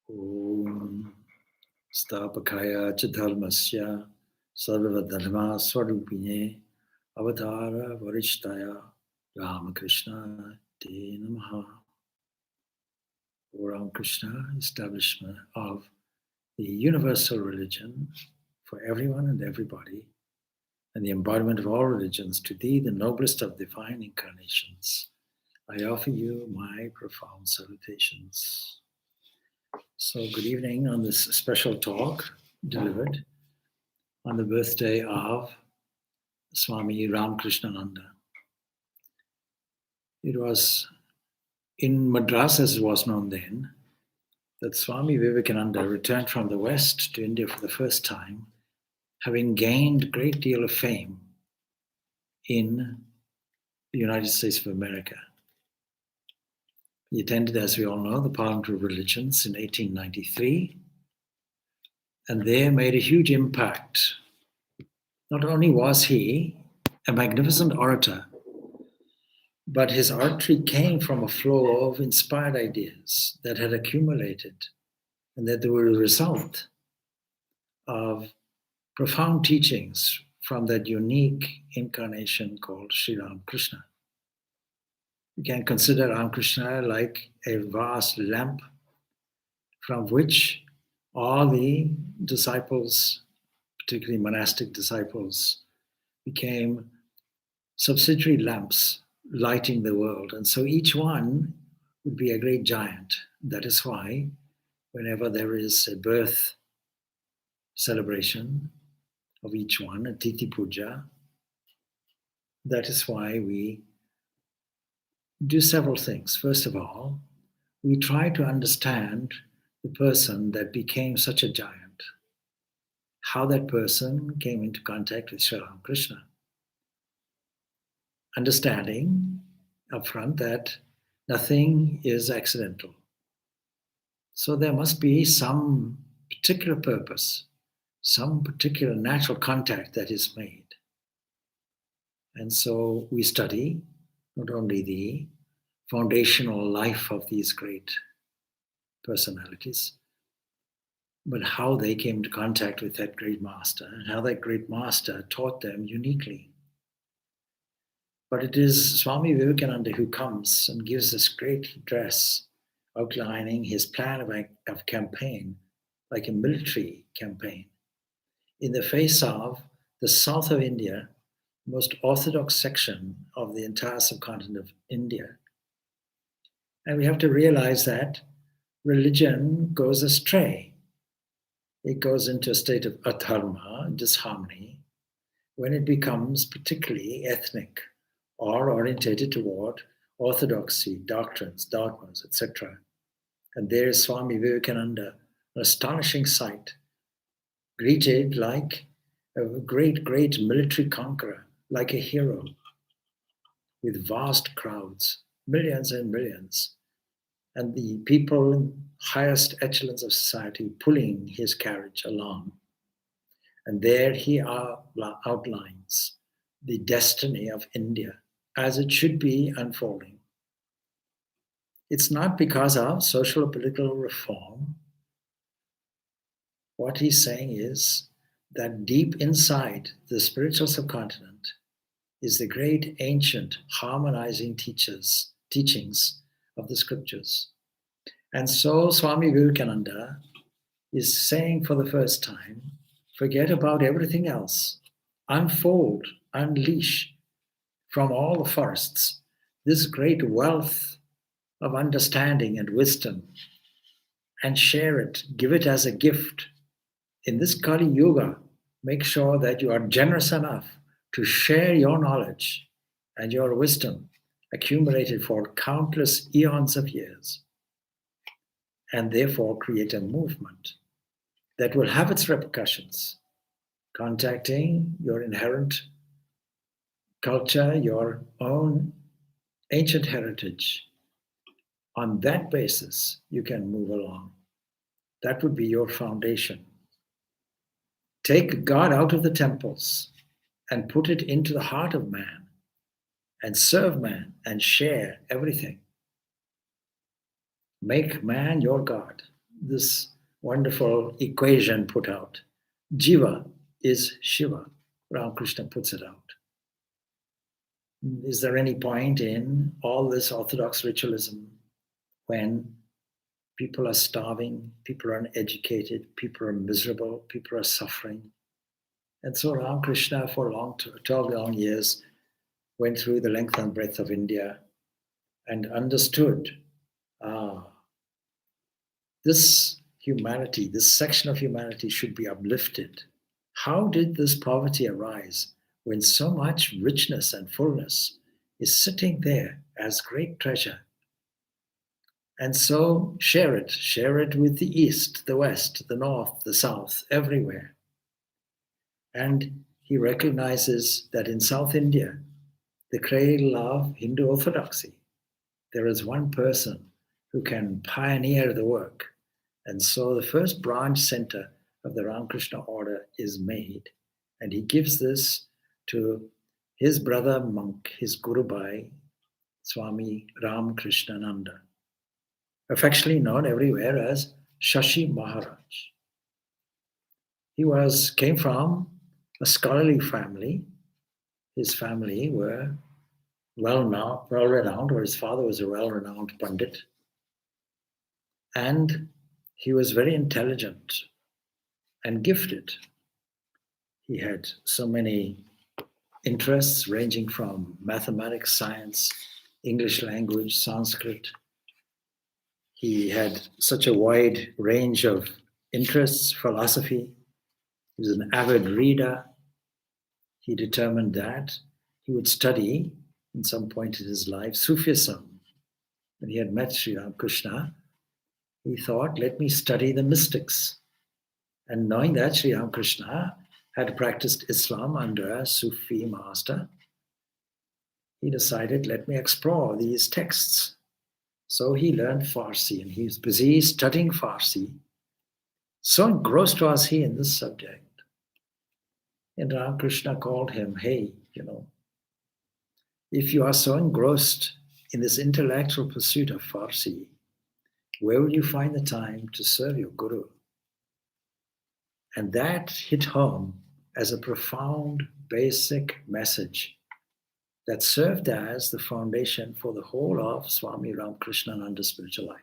Om Stapakaya Chadharmasya Sarvadharma Swarupine Avatara Varishtaya Ramakrishna Te Namaha. Ramakrishna, establishment of the universal religion for everyone and everybody, and the embodiment of all religions, to thee, the noblest of divine incarnations, I offer you my profound salutations. So, good evening on this special talk delivered on the birthday of Swami Ramakrishnananda. It was in Madras, as it was known then, that Swami Vivekananda returned from the West to India for the first time, having gained a great deal of fame in the United States of America. He attended, as we all know, the Parliament of Religions in 1893, and there made a huge impact. Not only was he a magnificent orator, but his oratory came from a flow of inspired ideas that had accumulated and that were a result of profound teachings from that unique incarnation called Sri Ramakrishna. You can consider Ramakrishna like a vast lamp from which all the disciples, particularly monastic disciples, became subsidiary lamps lighting the world. And so each one would be a great giant. That is why whenever there is a birth celebration of each one, a Titi Puja, that is why we do several things. First of all, we try to understand the person that became such a giant, how that person came into contact with Sri Ramakrishna. Understanding upfront that nothing is accidental. So there must be some particular purpose, some particular natural contact that is made. And so we study not only the foundational life of these great personalities, but how they came into contact with that great master and how that great master taught them uniquely. But it is Swami Vivekananda who comes and gives this great address outlining his plan of campaign, like a military campaign, in the face of the south of India, most orthodox section of the entire subcontinent of India. And we have to realize that religion goes astray. It goes into a state of adharma, disharmony, when it becomes particularly ethnic or orientated toward orthodoxy, doctrines, dogmas, etc. And there is Swami Vivekananda, an astonishing sight, greeted like a great, great military conqueror, like a hero, with vast crowds, millions and millions, and the people in highest echelons of society pulling his carriage along. And there he outlines the destiny of India as it should be unfolding. It's not because of social or political reform. What he's saying is that deep inside the spiritual subcontinent is the great ancient harmonizing teachings of the scriptures. And so Swami Vivekananda is saying for the first time, forget about everything else, unfold, unleash from all the forests this great wealth of understanding and wisdom, and share it, give it as a gift. In this Kali Yuga, make sure that you are generous enough to share your knowledge and your wisdom accumulated for countless eons of years, and therefore create a movement that will have its repercussions, contacting your inherent culture, your own ancient heritage. On that basis, you can move along. That would be your foundation. Take God out of the temples and put it into the heart of man and serve man and share everything. Make man your God. this wonderful equation put out. Jiva is Shiva. Ramakrishna puts it out. Is there any point in all this orthodox ritualism when people are starving, people are uneducated, people are miserable, people are suffering? And so Ramakrishna, for 12 long years, went through the length and breadth of India and understood this humanity, this section of humanity should be uplifted. How did this poverty arise when so much richness and fullness is sitting there as great treasure? And so share it with the East, the West, the North, the South, everywhere. And he recognizes that in South India, the cradle of Hindu orthodoxy, there is one person who can pioneer the work. And so the first branch center of the Ramakrishna order is made. And he gives this to his brother monk, his Guru Bhai, Swami Ramakrishnananda, affectionately known everywhere as Shashi Maharaj. He came from a scholarly family. His family were well-renowned, or his father was a well-renowned Pandit. And he was very intelligent and gifted. He had so many interests ranging from mathematics, science, English language, Sanskrit. He had such a wide range of interests, philosophy. He was an avid reader. He determined that he would study, in some point in his life, Sufism. When he had met Sri Ramakrishna, he thought, let me study the mystics. And knowing that Sri Ramakrishna had practiced Islam under a Sufi master, he decided, let me explore these texts. So he learned Farsi, and he was busy studying Farsi. So engrossed was he in this subject. And Ramakrishna called him, hey, if you are so engrossed in this intellectual pursuit of Farsi, where will you find the time to serve your Guru? And that hit home as a profound, basic message that served as the foundation for the whole of Swami Ramakrishnananda's spiritual life.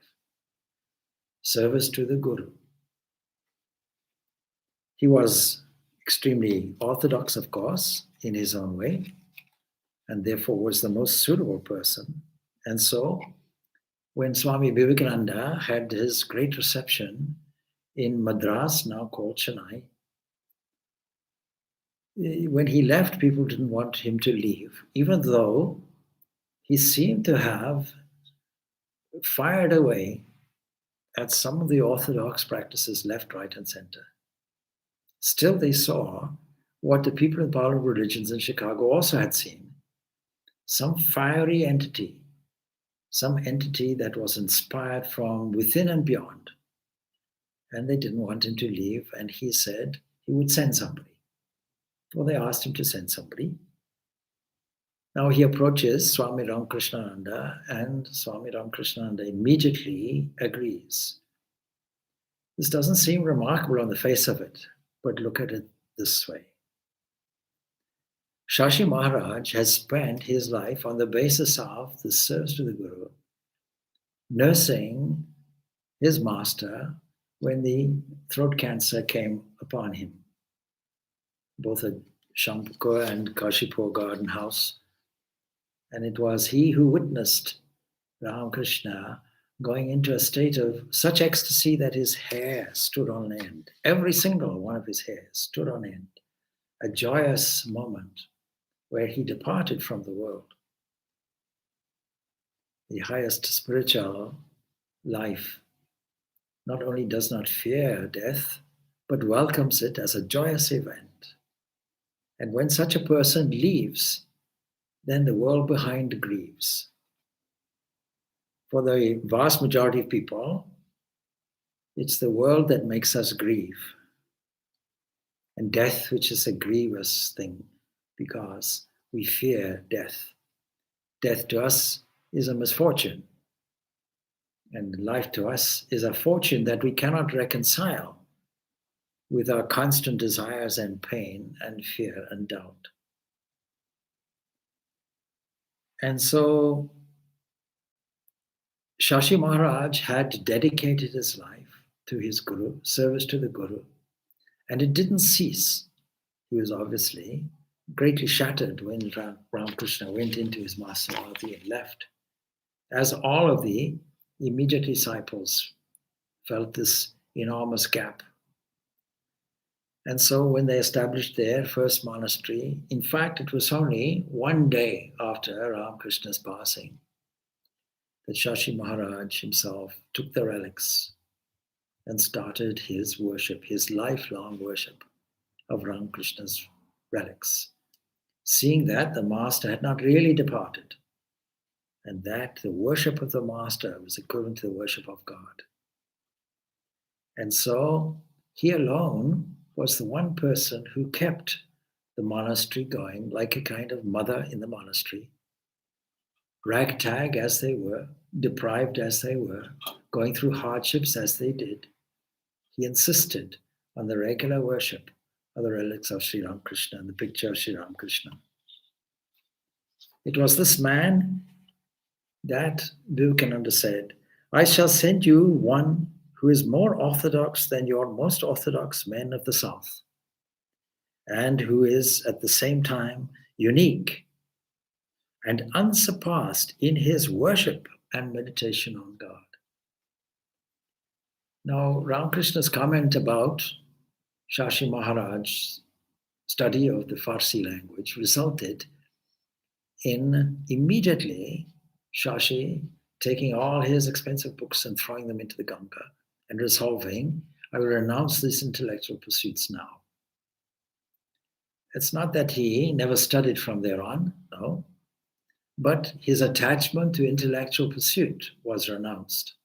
Service to the Guru. He was extremely orthodox, of course, in his own way, and therefore was the most suitable person. And so, when Swami Vivekananda had his great reception in Madras, now called Chennai, when he left, people didn't want him to leave, even though he seemed to have fired away at some of the orthodox practices left, right, and center. Still, they saw what the people in the power of religions in Chicago also had seen. Some fiery entity, some entity that was inspired from within and beyond. And they didn't want him to leave, and he said he would send somebody. Well, they asked him to send somebody. Now he approaches Swami Ramakrishnananda, and Swami Ramakrishnananda immediately agrees. This doesn't seem remarkable on the face of it, but look at it this way. Shashi Maharaj has spent his life on the basis of the service to the Guru, nursing his master when the throat cancer came upon him, both at Shampur and Kashipur Garden House. And it was he who witnessed Ramakrishna going into a state of such ecstasy that his hair stood on end. Every single one of his hairs stood on end. A joyous moment where he departed from the world. The highest spiritual life not only does not fear death, but welcomes it as a joyous event. And when such a person leaves, then the world behind grieves. For the vast majority of people, it's the world that makes us grieve. And death, which is a grievous thing, because we fear death. Death to us is a misfortune. And life to us is a fortune that we cannot reconcile with our constant desires and pain and fear and doubt. And so Shashi Maharaj had dedicated his life to his Guru, service to the Guru, and it didn't cease. He was obviously greatly shattered when Ramakrishna went into his Masamadhi and left, as all of the immediate disciples felt this enormous gap. And so when they established their first monastery, in fact, it was only one day after Ramakrishna's passing that Shashi Maharaj himself took the relics and started his worship, his lifelong worship of Ramakrishna's relics, seeing that the master had not really departed and that the worship of the master was equivalent to the worship of God. And so he alone was the one person who kept the monastery going like a kind of mother in the monastery, ragtag as they were, deprived as they were, going through hardships as they did. He insisted on the regular worship of the relics of Sri Ramakrishna and the picture of Sri Ramakrishna. It was this man that Vivekananda said, "I shall send you one who is more orthodox than your most orthodox men of the South, and who is at the same time unique and unsurpassed in his worship and meditation on God." Now, Ramakrishna's comment about Shashi Maharaj's study of the Farsi language resulted in immediately Shashi taking all his expensive books and throwing them into the Ganga and resolving, "I will renounce these intellectual pursuits now." It's not that he never studied from there on, no, but his attachment to intellectual pursuit was renounced.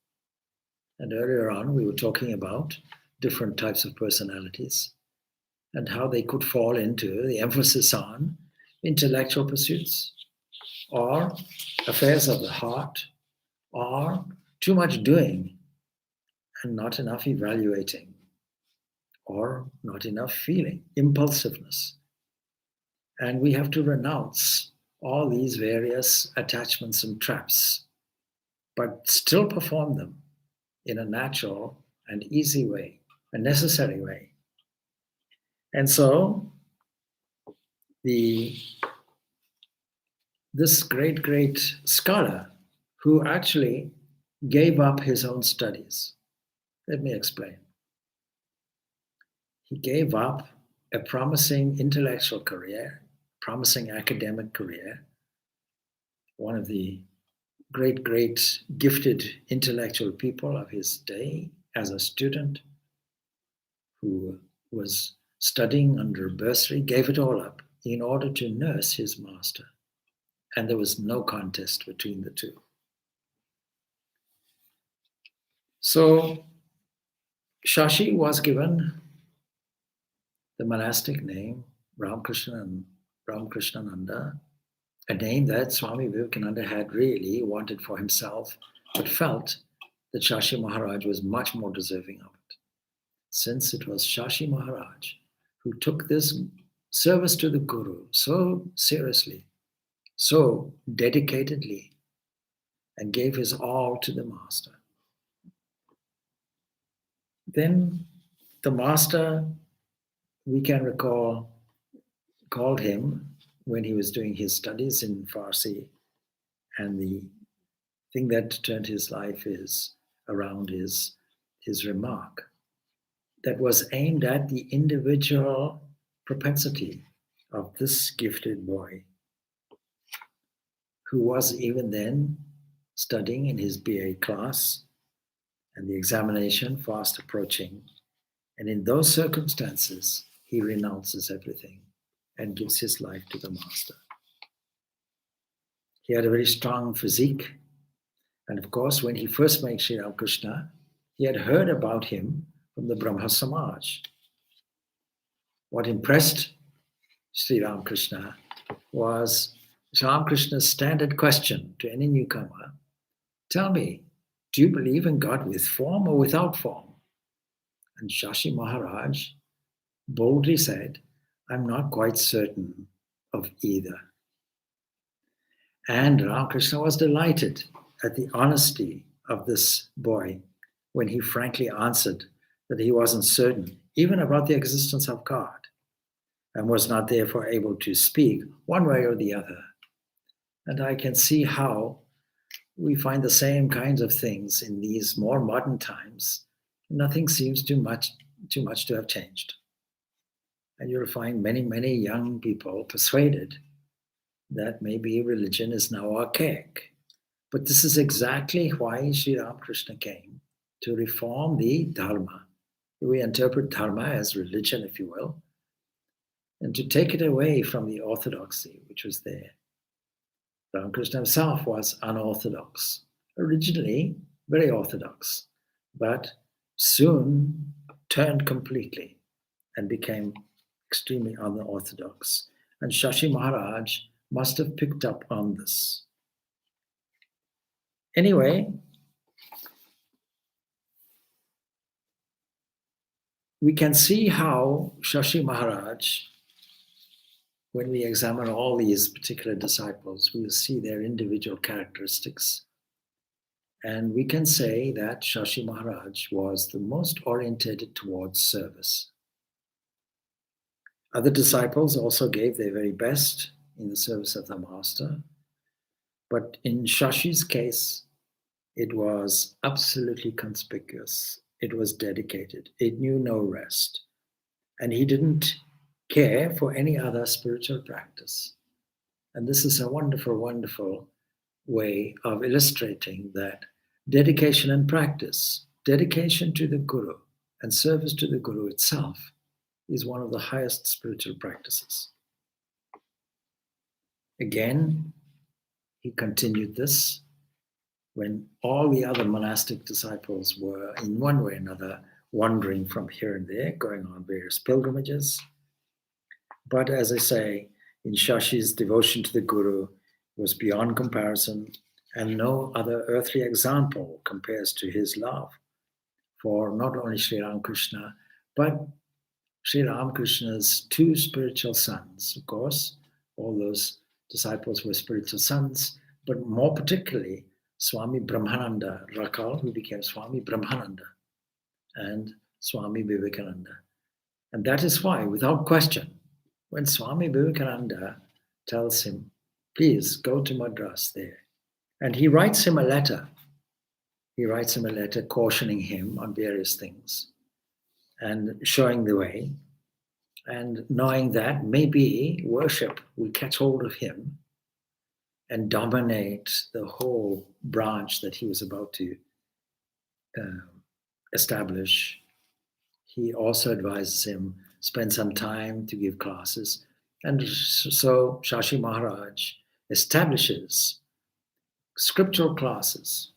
And earlier on, we were talking about different types of personalities and how they could fall into the emphasis on intellectual pursuits or affairs of the heart or too much doing and not enough evaluating or not enough feeling, impulsiveness. And we have to renounce all these various attachments and traps, but still perform them in a natural and easy way, a necessary way. And so this great scholar who actually gave up his own studies, let me explain. He gave up a promising intellectual career, promising academic career, one of the great gifted intellectual people of his day as a student who was studying under bursary, gave it all up in order to nurse his master. And there was no contest between the two. So Shashi was given the monastic name Ramakrishnananda, a name that Swami Vivekananda had really wanted for himself, but felt that Shashi Maharaj was much more deserving of it, since it was Shashi Maharaj who took this service to the Guru so seriously, so dedicatedly, and gave his all to the master. Then the master, we can recall, called him when he was doing his studies in Farsi, and the thing that turned his life is around his remark that was aimed at the individual propensity of this gifted boy, who was even then studying in his BA class and the examination fast approaching. And in those circumstances, he renounces everything and gives his life to the master. He had a very strong physique. And of course, when he first met Sri Ramakrishna, he had heard about him from the Brahma Samaj. What impressed Sri Ramakrishna was Sri Ramakrishna's standard question to any newcomer: "Tell me, Do you believe in God with form or without form? And Shashi Maharaj boldly said, I'm not quite certain of either. And Ramakrishna was delighted at the honesty of this boy when he frankly answered that he wasn't certain even about the existence of God and was not therefore able to speak one way or the other. And I can see how we find the same kinds of things in these more modern times. Nothing seems too much to have changed. And you'll find many, many young people persuaded that maybe religion is now archaic. But this is exactly why Sri Ramakrishna came, to reform the Dharma. We interpret Dharma as religion, if you will, and to take it away from the orthodoxy which was there. Ramakrishna himself was unorthodox, originally very orthodox, but soon turned completely and became extremely unorthodox. And Shashi Maharaj must have picked up on this. Anyway, we can see how Shashi Maharaj, when we examine all these particular disciples, we will see their individual characteristics. And we can say that Shashi Maharaj was the most orientated towards service. Other disciples also gave their very best in the service of the master. But in Shashi's case, it was absolutely conspicuous. It was dedicated. It knew no rest. And he didn't care for any other spiritual practice. And this is a wonderful, wonderful way of illustrating that dedication and practice, dedication to the Guru and service to the Guru itself is one of the highest spiritual practices. Again, he continued this when all the other monastic disciples were in one way or another wandering from here and there, going on various pilgrimages. But as I say, in Shashi's devotion to the Guru was beyond comparison, and no other earthly example compares to his love for not only Sri Ramakrishna, but Sri Ramakrishna's two spiritual sons. Of course, all those disciples were spiritual sons, but more particularly Swami Brahmananda Rakal, who became Swami Brahmananda, and Swami Vivekananda. And that is why, without question, when Swami Vivekananda tells him, please go to Madras there, and he writes him a letter. He writes him a letter cautioning him on various things and showing the way, and knowing that maybe worship will catch hold of him and dominate the whole branch that he was about to establish. He also advises him, spend some time to give classes. And so Shashi Maharaj establishes scriptural classes.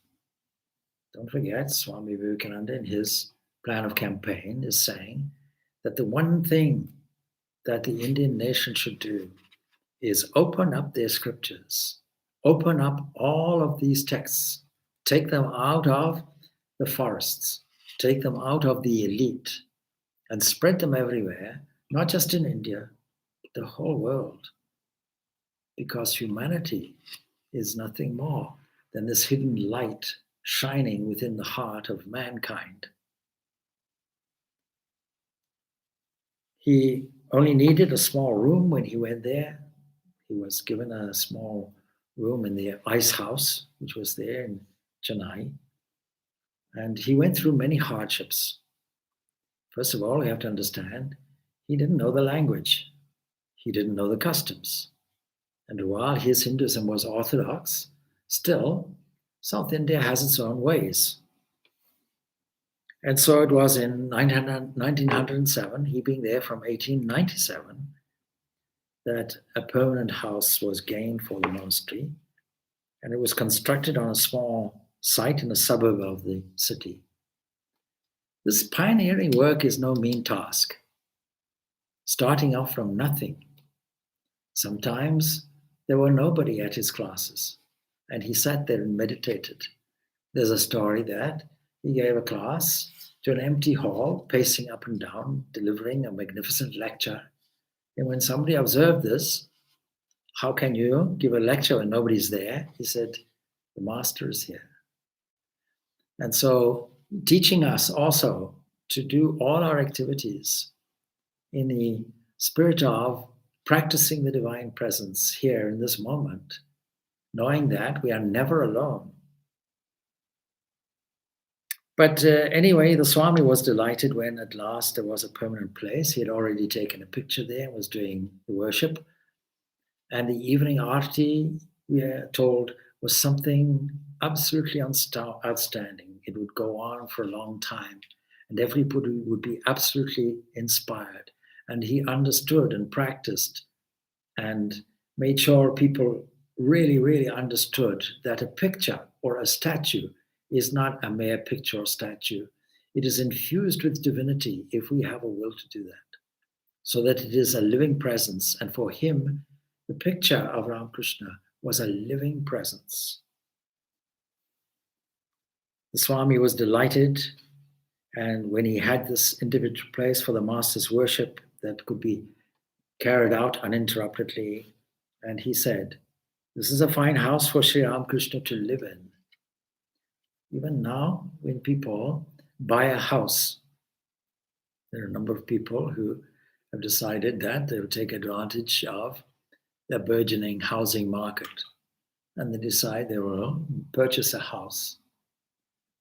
Don't forget, Swami Vivekananda in his plan of campaign is saying that the one thing that the Indian nation should do is open up their scriptures, open up all of these texts, take them out of the forests, take them out of the elite, and spread them everywhere, not just in India, but the whole world. Because humanity is nothing more than this hidden light shining within the heart of mankind. He only needed a small room when he went there. He was given a small room in the ice house, which was there in Chennai. And he went through many hardships. First of all, you have to understand, he didn't know the language. He didn't know the customs. And while his Hinduism was orthodox, still, South India has its own ways. And so it was in 1907, he being there from 1897, that a permanent house was gained for the monastery. And it was constructed on a small site in a suburb of the city. This pioneering work is no mean task, starting off from nothing. Sometimes there were nobody at his classes, and he sat there and meditated There's a story that he gave a class to an empty hall, pacing up and down, delivering a magnificent lecture. And when somebody observed this, how can you give a lecture when nobody's there? He said, the master is here. And so teaching us also to do all our activities in the spirit of practicing the divine presence here in this moment, knowing that we are never alone. But anyway, the Swami was delighted when at last there was a permanent place. He had already taken a picture there and was doing the worship. And the evening arti, we are told, was something absolutely outstanding. It would go on for a long time, and everybody would be absolutely inspired. And he understood and practiced and made sure people really, really understood that a picture or a statue is not a mere picture or statue. It is infused with divinity if we have a will to do that, so that it is a living presence. And for him, the picture of Ramakrishna was a living presence. The Swami was delighted, and when he had this individual place for the master's worship that could be carried out uninterruptedly, and he said, this is a fine house for Sri Ramakrishna to live in. Even now, when people buy a house, there are a number of people who have decided that they will take advantage of the burgeoning housing market, and they decide they will purchase a house.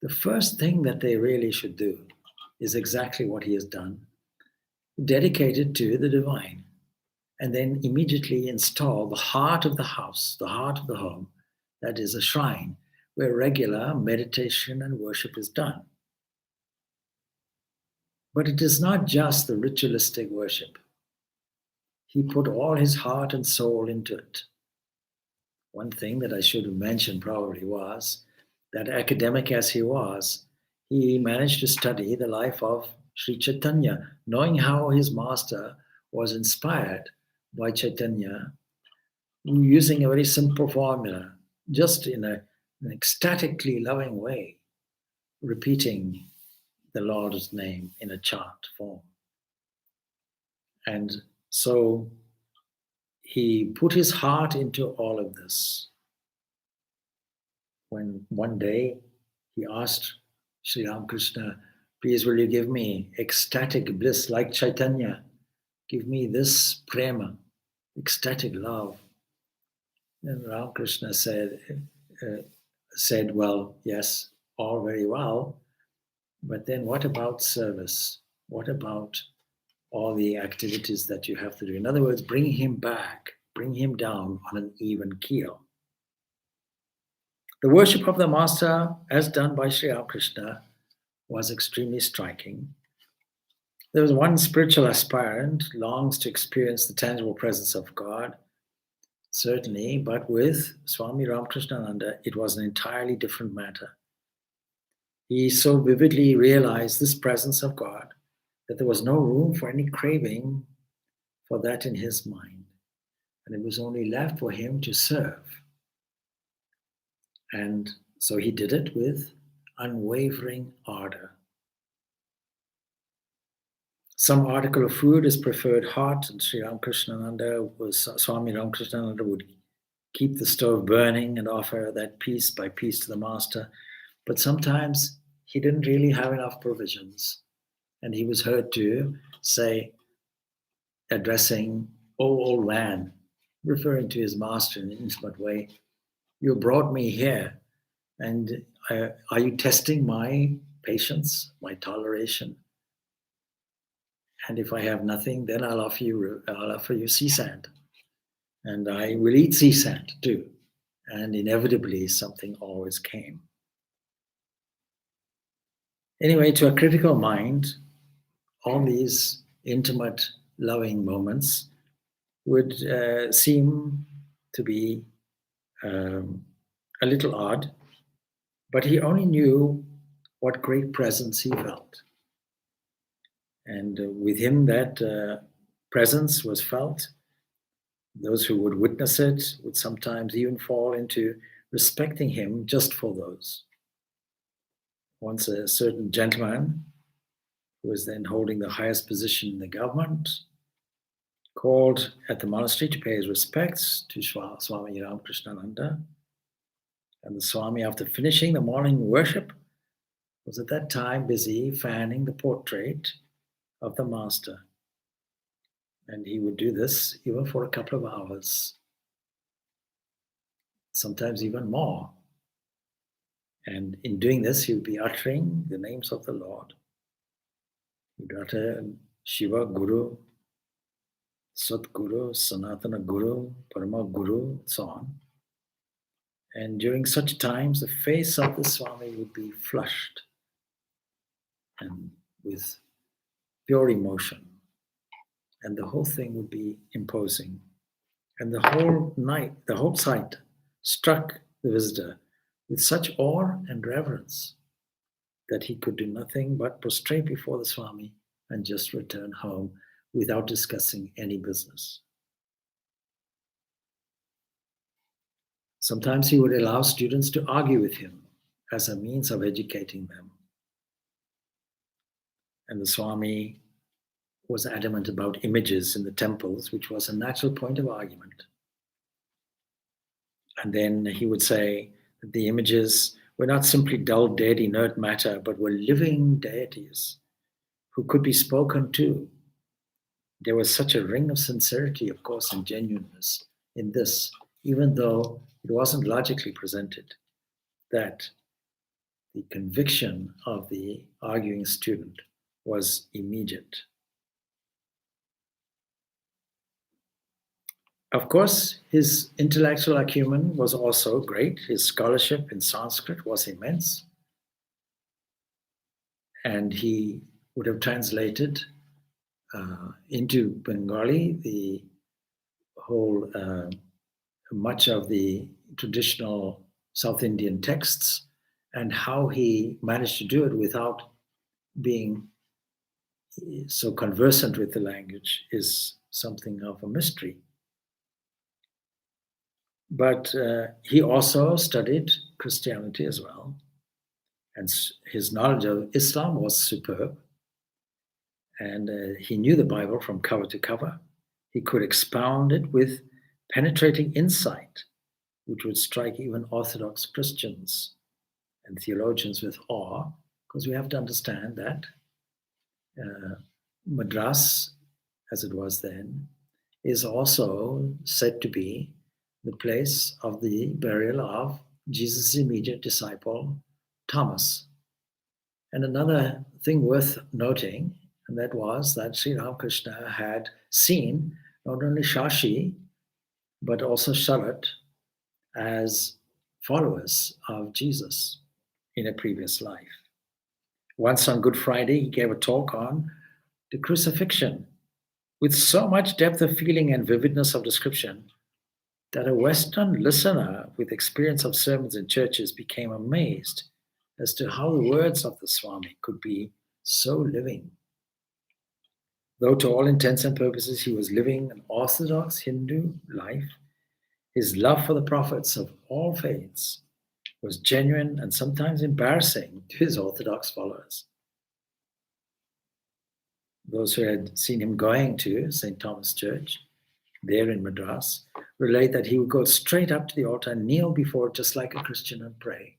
The first thing that they really should do is exactly what he has done, dedicate it to the divine, and then immediately install the heart of the house, the heart of the home, that is a shrine where regular meditation and worship is done. But it is not just the ritualistic worship. He put all his heart and soul into it. One thing that I should have mentioned probably was that, academic as he was, he managed to study the life of Sri Chaitanya, knowing how his master was inspired by Chaitanya, using a very simple formula, just in an ecstatically loving way, repeating the Lord's name in a chant form. And so he put his heart into all of this. When one day he asked Sri Ramakrishna, please will you give me ecstatic bliss like Chaitanya? Give me this prema, ecstatic love. And Ramakrishna said, well, yes, all very well, but then what about service? What about all the activities that you have to do? In other words, bring him back, bring him down on an even keel. The worship of the master, as done by Sri Ramakrishna, was extremely striking. There was one spiritual aspirant longs to experience the tangible presence of God, certainly, but with Swami Ramakrishnananda, it was an entirely different matter. He so vividly realized this presence of God that there was no room for any craving for that in his mind. And it was only left for him to serve. And so he did it with unwavering ardor. Some article of food is preferred hot, and Swami Ramakrishnananda would keep the stove burning and offer that piece by piece to the master. But sometimes he didn't really have enough provisions. And he was heard to say, addressing, "Oh, old man," referring to his master in an intimate way, "you brought me here, and are you testing my patience, my toleration? And if I have nothing, then I'll offer you sea sand, and I will eat sea sand too." And inevitably, something always came. Anyway, to a critical mind, all these intimate, loving moments would seem to be a little odd, but he only knew what great presence he felt. And with him, that presence was felt. Those who would witness it would sometimes even fall into respecting him just for those. Once a certain gentleman, who was then holding the highest position in the government, called at the monastery to pay his respects to Swami Ramakrishnananda. And the Swami, after finishing the morning worship, was at that time busy fanning the portrait of the master. And he would do this even for a couple of hours, sometimes even more. And in doing this, he would be uttering the names of the Lord. He would utter Shiva Guru, Sat Guru, Sanatana Guru, Parama Guru, so on. And during such times, the face of the Swami would be flushed and with pure emotion. And the whole thing would be imposing. And the whole sight struck the visitor with such awe and reverence that he could do nothing but prostrate before the Swami and just return home without discussing any business. Sometimes he would allow students to argue with him as a means of educating them. And the Swami was adamant about images in the temples, which was a natural point of argument. And then he would say that the images were not simply dull, dead, inert matter, but were living deities who could be spoken to. There was such a ring of sincerity, of course, and genuineness in this, even though it wasn't logically presented, that the conviction of the arguing student was immediate. Of course, his intellectual acumen was also great. His scholarship in Sanskrit was immense. And he would have translated into Bengali the whole, much of the traditional South Indian texts, and how he managed to do it without being so conversant with the language is something of a mystery. But he also studied Christianity as well, and his knowledge of Islam was superb. And he knew the Bible from cover to cover. He could expound it with penetrating insight, which would strike even Orthodox Christians and theologians with awe, because we have to understand that Madras, as it was then, is also said to be the place of the burial of Jesus' immediate disciple, Thomas. And another thing worth noting, and that was that Sri Ramakrishna had seen not only Shashi, but also Sharat as followers of Jesus in a previous life. Once on Good Friday, he gave a talk on the crucifixion with so much depth of feeling and vividness of description that a Western listener with experience of sermons in churches became amazed as to how the words of the Swami could be so living. Though to all intents and purposes he was living an orthodox Hindu life, his love for the prophets of all faiths was genuine and sometimes embarrassing to his orthodox followers. Those who had seen him going to St. Thomas Church, there in Madras, relate that he would go straight up to the altar and kneel before it just like a Christian and pray.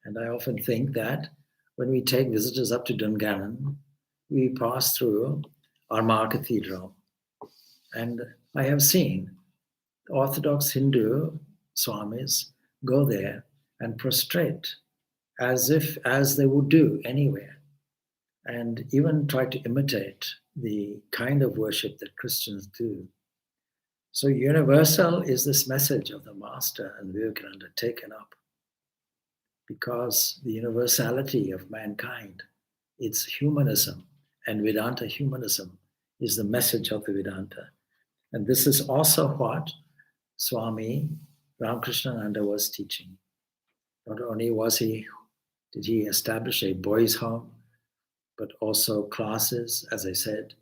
And I often think that when we take visitors up to Dungannon, we pass through Armagh Cathedral. And I have seen Orthodox Hindu Swamis go there and prostrate as they would do anywhere, and even try to imitate the kind of worship that Christians do. So universal is this message of the Master and Vivekananda taken up, because the universality of mankind, it's humanism, and Vedanta humanism is the message of the Vedanta. And this is also what Swami Ramakrishnananda was teaching. Not only did he establish a boys' home, but also classes, as I said,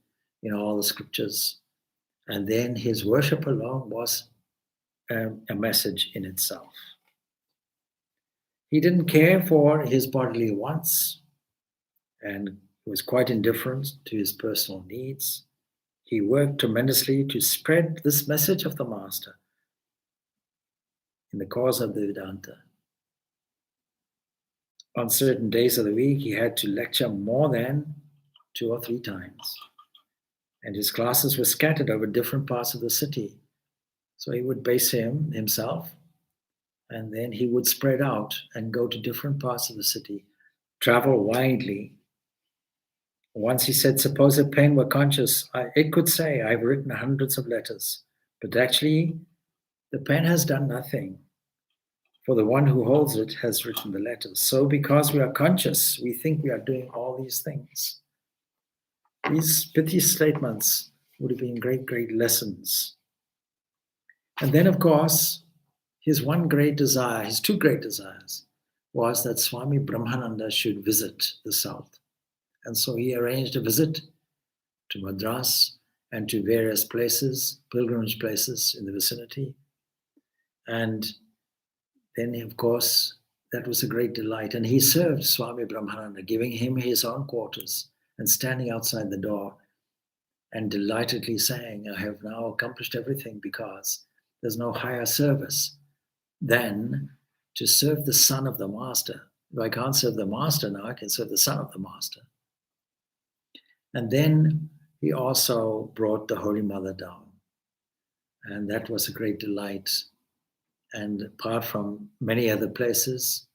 in all the scriptures. And then his worship alone was a message in itself. He didn't care for his bodily wants and was quite indifferent to his personal needs. He worked tremendously to spread this message of the Master in the cause of the Vedanta. On certain days of the week, he had to lecture more than 2 or 3 times. And his classes were scattered over different parts of the city. So he would base himself, and then he would spread out and go to different parts of the city, travel widely. Once he said, suppose a pen were conscious, it could say, I've written hundreds of letters, but actually the pen has done nothing, for the one who holds it has written the letters. So because we are conscious, we think we are doing all these things. These pithy statements would have been great, great lessons. And then, of course, his one great desire, his 2 great desires, was that Swami Brahmananda should visit the south. And so he arranged a visit to Madras and to various places, pilgrimage places in the vicinity. And then, of course, that was a great delight. And he served Swami Brahmananda, giving him his own quarters and standing outside the door and delightedly saying, I have now accomplished everything because there's no higher service than to serve the son of the Master. If I can't serve the Master now, I can serve the son of the Master. And then he also brought the Holy Mother down. And that was a great delight. And apart from many other places,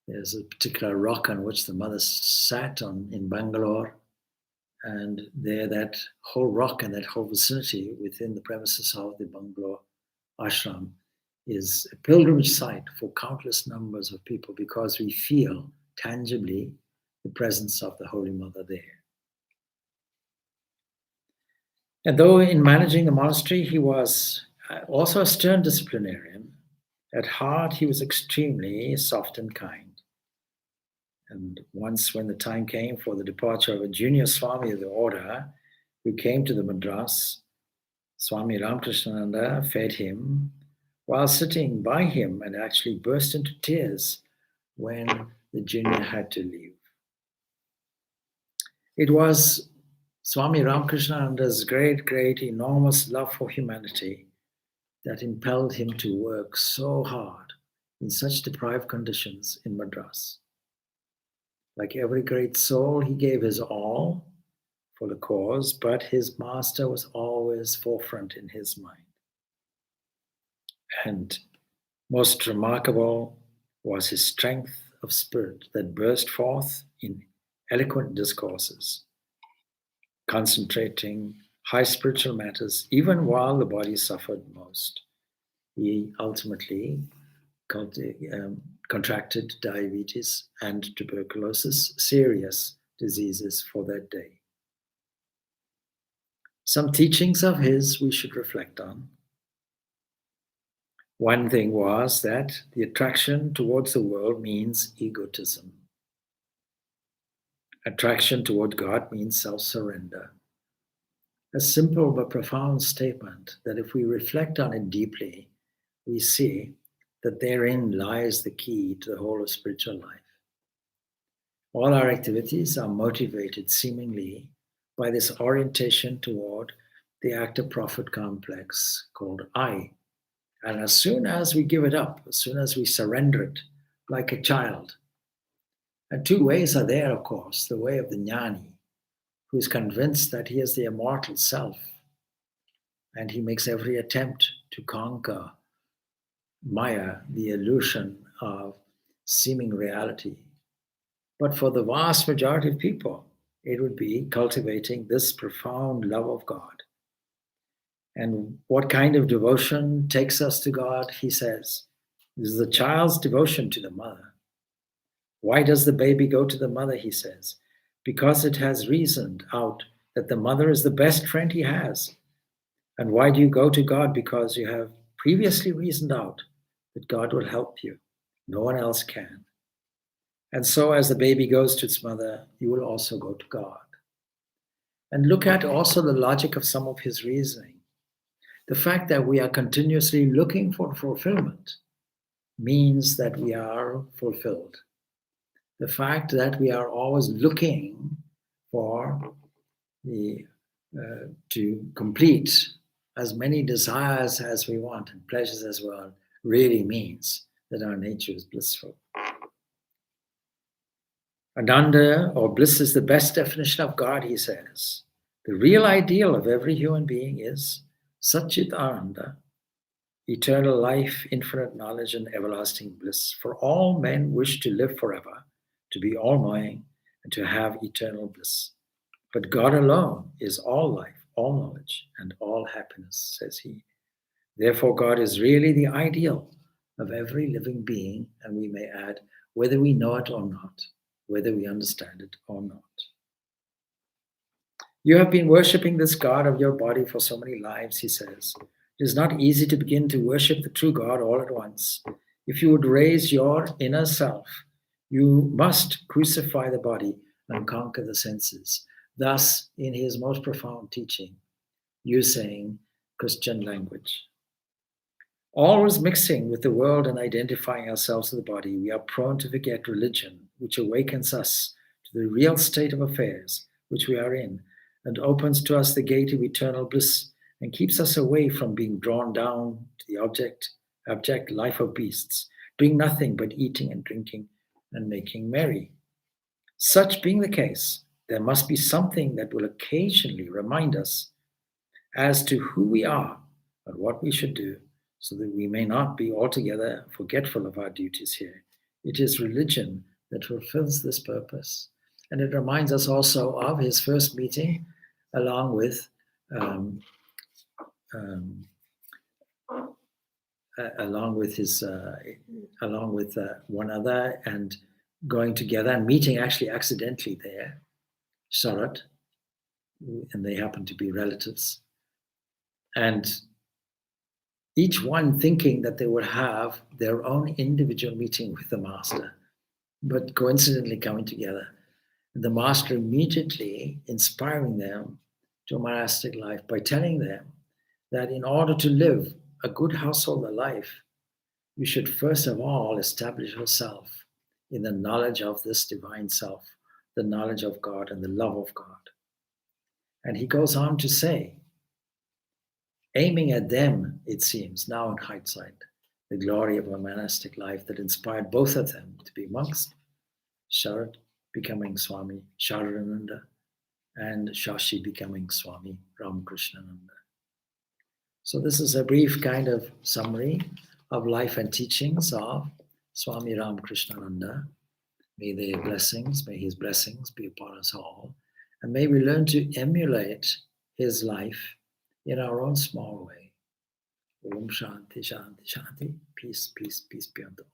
there's a particular rock on which the mother sat in Bangalore. And there, that whole rock and that whole vicinity within the premises of the Bangalore ashram is a pilgrimage site for countless numbers of people because we feel tangibly the presence of the Holy Mother there. And though in managing the monastery, he was also a stern disciplinarian, at heart he was extremely soft and kind. And once when the time came for the departure of a junior Swami of the order, who came to the Madras, Swami Ramakrishnananda fed him while sitting by him and actually burst into tears when the junior had to leave. It was Swami Ramakrishnananda's great, great, enormous love for humanity that impelled him to work so hard in such deprived conditions in Madras. Like every great soul, he gave his all for the cause, but his master was always forefront in his mind. And most remarkable was his strength of spirit that burst forth in eloquent discourses, concentrating high spiritual matters, even while the body suffered most. He ultimately contracted diabetes and tuberculosis, serious diseases for that day. Some teachings of his we should reflect on. One thing was that the attraction towards the world means egotism. Attraction toward God means self-surrender. A simple but profound statement that if we reflect on it deeply, we see that therein lies the key to the whole of spiritual life. All our activities are motivated seemingly by this orientation toward the actor-prophet complex called I. And as soon as we give it up, as soon as we surrender it like a child, and 2 ways are there, of course, the way of the jnani, who is convinced that he is the immortal self, and he makes every attempt to conquer Maya, the illusion of seeming reality. But for the vast majority of people, it would be cultivating this profound love of God. And what kind of devotion takes us to God? He says, this is the child's devotion to the mother. Why does the baby go to the mother, he says? Because it has reasoned out that the mother is the best friend he has. And why do you go to God? Because you have previously reasoned out that God will help you. No one else can. And so as the baby goes to its mother, you will also go to God. And look at also the logic of some of his reasoning. The fact that we are continuously looking for fulfillment means that we are fulfilled. The fact that we are always looking for to complete as many desires as we want and pleasures as well really means that our nature is blissful. Ananda, or bliss, is the best definition of God, he says. The real ideal of every human being is Satchit Ananda, eternal life, infinite knowledge, and everlasting bliss. For all men wish to live forever, to be all-knowing, and to have eternal bliss. But God alone is all life, all knowledge, and all happiness, says he. Therefore, God is really the ideal of every living being, and we may add, whether we know it or not, whether we understand it or not. You have been worshipping this God of your body for so many lives, he says. It is not easy to begin to worship the true God all at once. If you would raise your inner self, you must crucify the body and conquer the senses. Thus, in his most profound teaching, using Christian language. Always mixing with the world and identifying ourselves with the body, we are prone to forget religion, which awakens us to the real state of affairs which we are in, and opens to us the gate of eternal bliss, and keeps us away from being drawn down to the abject life of beasts, doing nothing but eating and drinking and making merry. Such being the case, there must be something that will occasionally remind us as to who we are and what we should do, so that we may not be altogether forgetful of our duties here. It is religion that fulfills this purpose. And it reminds us also of his first meeting along with one other, and going together and meeting actually accidentally there, Sharat, and they happen to be relatives. And each one thinking that they would have their own individual meeting with the master, but coincidentally coming together. And the master immediately inspiring them to a monastic life by telling them that in order to live a good householder life, you should first of all establish yourself in the knowledge of this divine self, the knowledge of God and the love of God. And he goes on to say, aiming at them, it seems, now in hindsight, the glory of a monastic life that inspired both of them to be monks, Sharat becoming Swami Sharananda, and Shashi becoming Swami Ramakrishnananda. So this is a brief kind of summary of life and teachings of Swami Ramakrishnananda. May his blessings be upon us all. And may we learn to emulate his life in our own small way. Om Shanti, Shanti, Shanti. Peace, peace, peace be unto all.